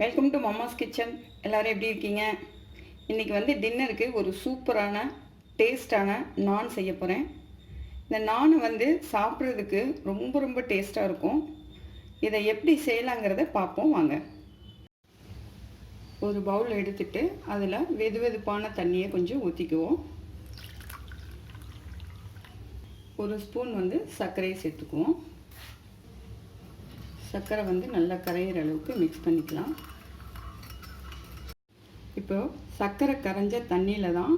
Welcome to Mamma's kitchen. எல்லோரும் எப்படி இருக்கீங்க? இன்றைக்கி வந்து டின்னருக்கு ஒரு சூப்பரான டேஸ்டான நான் செய்ய போகிறேன். இந்த நான் வந்து சாப்பிட்றதுக்கு ரொம்ப ரொம்ப டேஸ்ட்டாக இருக்கும். இதை எப்படி செய்யலாங்கிறத பார்ப்போம் வாங்க. ஒரு பவுல் எடுத்துட்டு அதில் வெது வெதுப்பான தண்ணியை கொஞ்சம் ஊற்றிக்குவோம். ஒரு ஸ்பூன் வந்து சர்க்கரையை சேர்த்துக்குவோம். சர்க்கரை வந்து நல்லா கரையிற அளவுக்கு மிக்ஸ் பண்ணிக்கலாம். இப்போது சர்க்கரை கரைஞ்ச தண்ணியில் தான்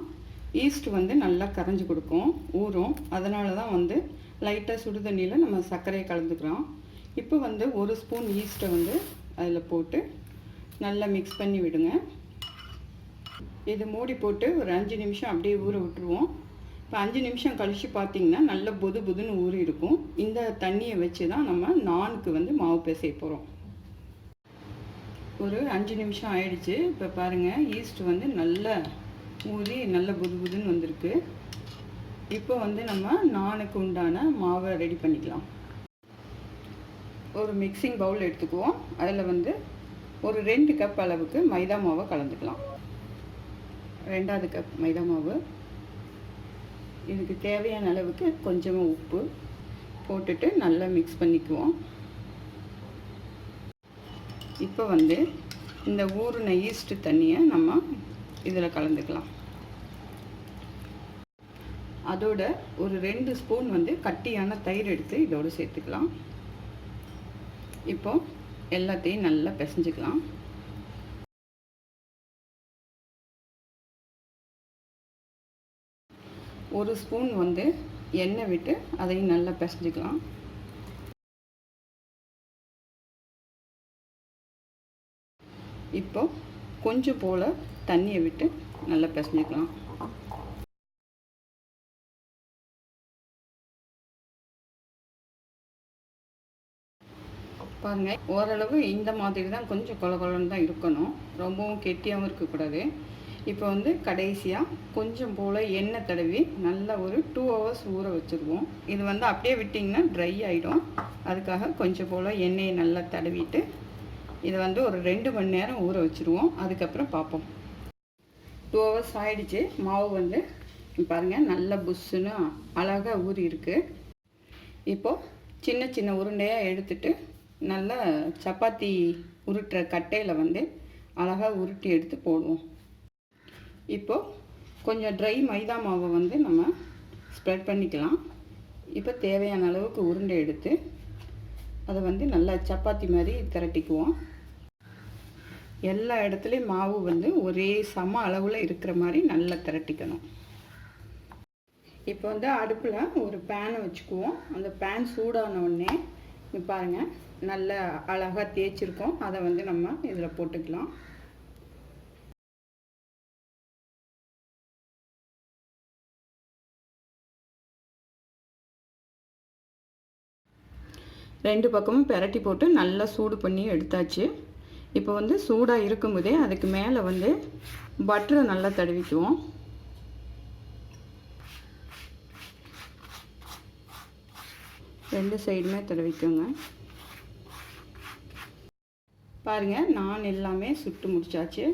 ஈஸ்ட் வந்து நல்லா கரைஞ்சி கொடுக்கும், ஊறும். அதனால தான் வந்து லைட்டாக சுடு தண்ணியில் நம்ம சர்க்கரையை கலந்துக்கிறோம். இப்போ வந்து ஒரு ஸ்பூன் ஈஸ்ட்டை வந்து அதில் போட்டு நல்லா மிக்ஸ் பண்ணி விடுங்க. இது மூடி போட்டு ஒரு 5 நிமிஷம் அப்படியே ஊற விட்டுருவோம். இப்போ 5 நிமிஷம் கழித்து பார்த்திங்கன்னா நல்ல புது புதுன்னு ஊறி இருக்கும். இந்த தண்ணியை வச்சு தான் நம்ம நானுக்கு வந்து மாவு பிசைய போகிறோம். ஒரு 5 நிமிஷம் ஆயிடுச்சு. இப்போ பாருங்கள், ஈஸ்ட் வந்து நல்லா ஊறி நல்ல புது புதுன்னு வந்திருக்கு. இப்போ வந்து நம்ம நானுக்கு உண்டான மாவை ரெடி பண்ணிக்கலாம். ஒரு மிக்சிங் பவுல் எடுத்துக்குவோம். அதில் வந்து ஒரு 2 கப் அளவுக்கு மைதா மாவை கலந்துக்கலாம். 2வது கப் மைதா மாவு. இதுக்கு தேவையான அளவுக்கு கொஞ்சமாக உப்பு போட்டுட்டு நல்லா மிக்ஸ் பண்ணிக்குவோம். இப்போ வந்து இந்த ஊறின ஈஸ்ட் தண்ணியை நம்ம இதில் கலந்துக்கலாம். அதோட ஒரு 2 ஸ்பூன் வந்து கட்டியான தயிர் எடுத்து இதோடு சேர்த்துக்கலாம். இப்போ எல்லாத்தையும் நல்லா பிசைஞ்சுக்கலாம். ஒரு ஸ்பூன் வந்து எண்ணெய் விட்டு அதையும் நல்லா பிசைஞ்சுக்கலாம். இப்போ கொஞ்சம் போல் தண்ணியை விட்டு நல்லா பிசைஞ்சுக்கலாம். பாருங்கள், ஓரளவு இந்த மாதிரி தான் கொஞ்சம் கொல கொலன்னு தான் இருக்கணும், ரொம்பவும் கெட்டியாகவும் இருக்கக்கூடாது. இப்போ வந்து கடைசியாக கொஞ்சம் போல் எண்ணெய் தடவி நல்லா ஒரு 2 ஹவர்ஸ் ஊற வச்சுருவோம். இது வந்து அப்படியே விட்டிங்கன்னா ட்ரை ஆகிடும். அதுக்காக கொஞ்சம் போல் எண்ணெயை நல்லா தடவிட்டு இதை வந்து ஒரு 2 மணி நேரம் ஊற வச்சுருவோம். அதுக்கப்புறம் பார்ப்போம். 2 ஹவர்ஸ் ஆகிடுச்சு. மாவு வந்து பாருங்கள் நல்லா புஷ்ஷுன்னு அழகாக ஊறி இருக்குது. இப்போது சின்ன சின்ன உருண்டையாக எடுத்துட்டு நல்லா சப்பாத்தி உருட்டுற கட்டையில் வந்து அழகாக உருட்டி எடுத்து போடுவோம். இப்போது கொஞ்சம் ட்ரை மைதா மாவை வந்து நம்ம ஸ்ப்ரெட் பண்ணிக்கலாம். இப்போ தேவையான அளவுக்கு உருண்டை எடுத்து அதை வந்து நல்லா சப்பாத்தி மாதிரி திரட்டிக்குவோம். எல்லா இடத்துலையும் மாவு வந்து ஒரே சம அளவில் இருக்கிற மாதிரி நல்லா திரட்டிக்கணும். இப்போ வந்து அடுப்பில் ஒரு பேனை வச்சுக்குவோம். அந்த பேன் சூடான உடனே பாருங்கள் நல்லா அழகாக தேய்ச்சிருக்கோம். அதை வந்து நம்ம இதில் போட்டுக்கலாம். ரெண்டு பக்கமும் பெரட்டி போட்டு நல்லா சூடு பண்ணி எடுத்தாச்சு. இப்போ வந்து சூடாக இருக்கும்போதே அதுக்கு மேலே வந்து பட்டரை நல்லா தடவிக்குவோம். ரெண்டு சைடுமே தடவிக்கோங்க. பாருங்கள், நான் எல்லாமே சுட்டு முடிச்சாச்சு.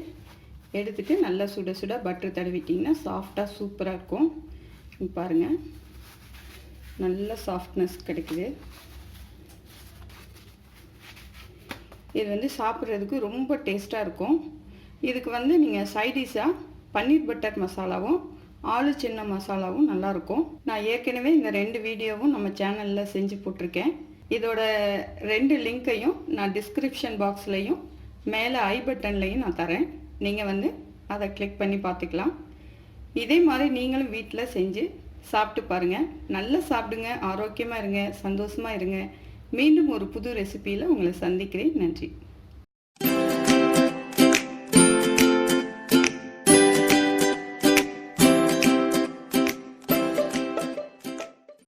எடுத்துகிட்டு நல்லா சுட சுட பட்டர் தடவிட்டிங்கன்னா சாஃப்டாக சூப்பராக இருக்கும். பாருங்கள், நல்ல சாஃப்ட்னஸ் கிடைக்குது. இது வந்து சாப்பிட்றதுக்கு ரொம்ப டேஸ்ட்டாக இருக்கும். இதுக்கு வந்து நீங்கள் சைடிஷாக பன்னீர் பட்டர் மசாலாவும் ஆலு சின்ன மசாலாவும் நல்லாயிருக்கும். நான் ஏற்கனவே இந்த 2 வீடியோவும் நம்ம சேனலில் செஞ்சு போட்டிருக்கேன். இதோட 2 லிங்க்கையும் நான் டிஸ்கிரிப்ஷன் பாக்ஸ்லையும் மேலே ஐ பட்டன்லையும் நான் தரேன். நீங்கள் வந்து அதை கிளிக் பண்ணி பார்த்துக்கலாம். இதே மாதிரி நீங்களும் வீட்டில் செஞ்சு சாப்பிட்டு பாருங்கள். நல்லா சாப்பிடுங்க, ஆரோக்கியமாக இருங்க, சந்தோஷமாக இருங்க. மீண்டும் ஒரு புது ரெசிபியில் உங்களை சந்திக்கிறேன். நன்றி.